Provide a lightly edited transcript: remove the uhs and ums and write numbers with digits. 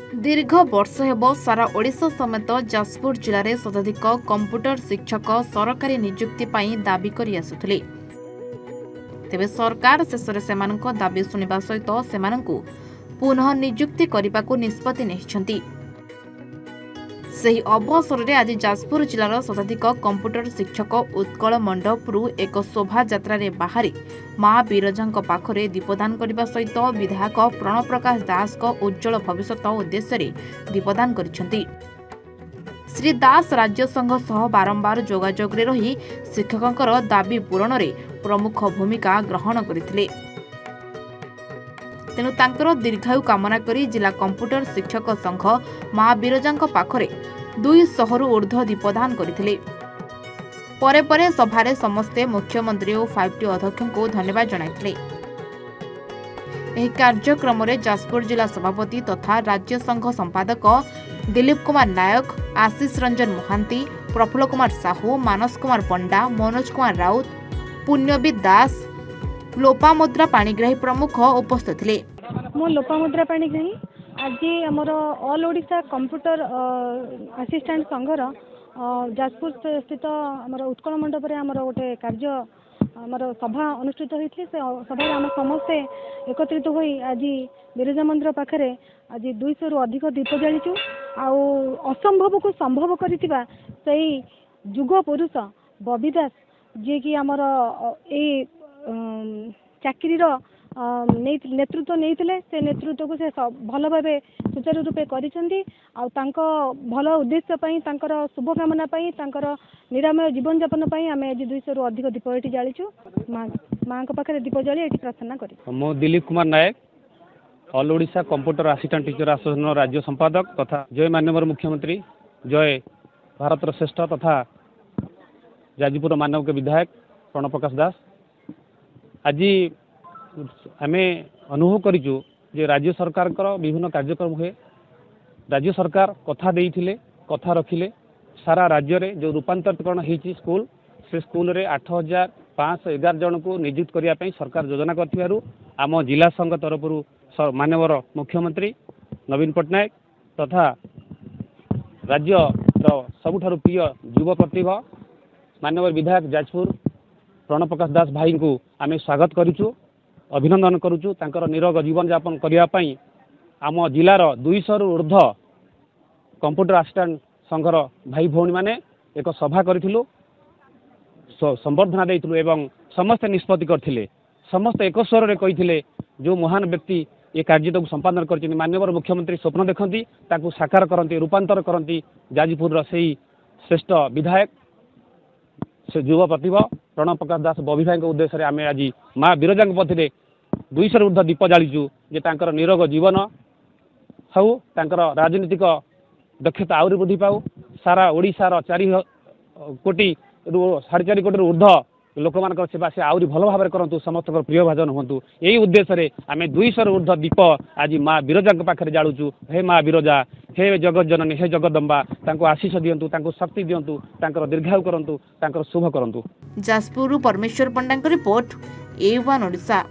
दीर्घ वर्ष हेब सारा ओडिशा समेत जाजपुर जिले में शताधिक कंप्यूटर शिक्षक सरकारी नियुक्ति पाई दाबी करि आसुथिले। तेबे सरकार शेष में दाबी शुणा सहित सेमानंकु पुनः नियुक्ति करने को निष्पत्ति नेइछंती। सही अवसर में आज जाजपुर जिलार शताधिक कंप्यूटर शिक्षक उत्कल मंडपरू एक शोभा यात्रा रे बाहरी माँ बिरजा पाखरे दीपदान करने सहित विधायक प्रणव प्रकाश दास को उज्जवल भविष्य उद्देश्य दीपदान करिसेंती। श्री दास राज्य संघ सह बारंबार जोगाजोग रे रही शिक्षकों दाबी पूरण में प्रमुख भूमिका ग्रहण करथिले। तेणु तांकर दीर्घायु कामना करी जिला कंप्यूटर शिक्षक संघ माँ बिरजा पाखरे 200 रु ऊर्ध्व दीपदान करथिले। परे परे सभारे समस्ते मुख्यमंत्री और 5T अध्यक्ष को धन्यवाद जणाइथिले। एही कार्यक्रम में जाजपुर जिला सभापति तथा राज्य संघ संपादक दिलीप कुमार नायक, आशीष रंजन महांती, प्रफुल्ल कुमार साहू, मानस कुमार पंडा, मनोज कुमार राउत, पुण्यविद दास, लोपामुद्रा पाणिग्राही प्रमुख उपस्थित थे। मो लोपामुद्रा पाणिग्राही आज आमर ऑल ओडिशा कंप्यूटर असिस्टेंट संघर जाजपुर स्थित आमर उत्कल मंडप आमर गोटे कार्य आमर सभा अनुष्ठित होती। से सभा आम समस्ते एकत्रित होई आज बिरजा मंदिर पाखरे आज 200 रु अधिक दीप जाचु। असंभव को संभव करथिबा सही जुग पुरुष बबी दास जे कि आमर ए चाकरी नेतृत्व नहीं से नेतृत्व को से भल भाव सुचारू रूपे करिसेंती। भल उद्देश्य शुभकामना निरामय जीवन यापन आम आज 200 रु अधिक दीप ये जाचु। माँ पाखे दीप जाली ये प्रार्थना कर। मो Dilip Kumar Nayak, all Odisha computer assistant teacher association राज्य संपादक तथा जय माननीय मुख्यमंत्री, जय भारत श्रेष्ठ तथा जाजपुर मानव के विधायक प्रणव प्रकाश दास। आज आम अनुभव करूँ जे राज्य सरकार विभिन्न कार्यक्रम हुए। राज्य सरकार कथा देइथिले, कथा रखिले। सारा राज्य रे जो रूपांतरीकरण होती स्कूल, से स्कूल रे 8511 जन को नियुक्त करने सरकार योजना कर आम जिला संघ तरफ माननीय मुख्यमंत्री नवीन पट्टनायक तथा राज्य सबुठारु प्रिय युव प्रतिभा माननीय विधायक जाजपुर प्रणव प्रकाश दास भाई को आम स्वागत करूँ, अभिनंदन करूँ। तांकर निरोग जीवन यापन करने आम जिलार 200 रु ऊर्ध्व कंप्यूटर असिस्टेंट संघर भाई भौणी माने एक सभा करूँ, संबर्धना देइथिलु एवं समस्त निष्पत्ति करथिले। समस्त एक स्वर रे कहिथिले जो महान व्यक्ति ये कार्य को संपादन कर माननीय मुख्यमंत्री स्वप्न देखती ताकू साकार करती, रूपांतर करती। जाजपुर से श्रेष्ठ विधायक से युवा प्रतिभा प्रणव प्रकाश दास बबी भाई उद्देश्य आम आज माँ बिरजा पथरे 200 ऊर्ध्व दीप जाचु जे तांकर निरोग जीवन हऊ, तांकर राजनीतिक दक्षता आउरी वृद्धि पाऊ। सारा ओडिशार 4 कोटी रु 4.5 कोटी ऊर्ध्व लोक मान सेवा से आउरी भल भाव करूँ, समस्त प्रिय भाजन हूँ। यही उद्देश्य आम 200 रु ऊर्ध्व दीप आज माँ बिरजा पाखे जालुचु। हे माँ बिरजा, हे जगत जननी, हे जगदम्बा, तांको आशीष दियंतु, तांको शक्ति दियंतु, तांकर दीर्घायु करंतु, तांकर शुभ करंतु। जाजपुर परमेश्वर पंडा रिपोर्ट, A1 ओडिशा।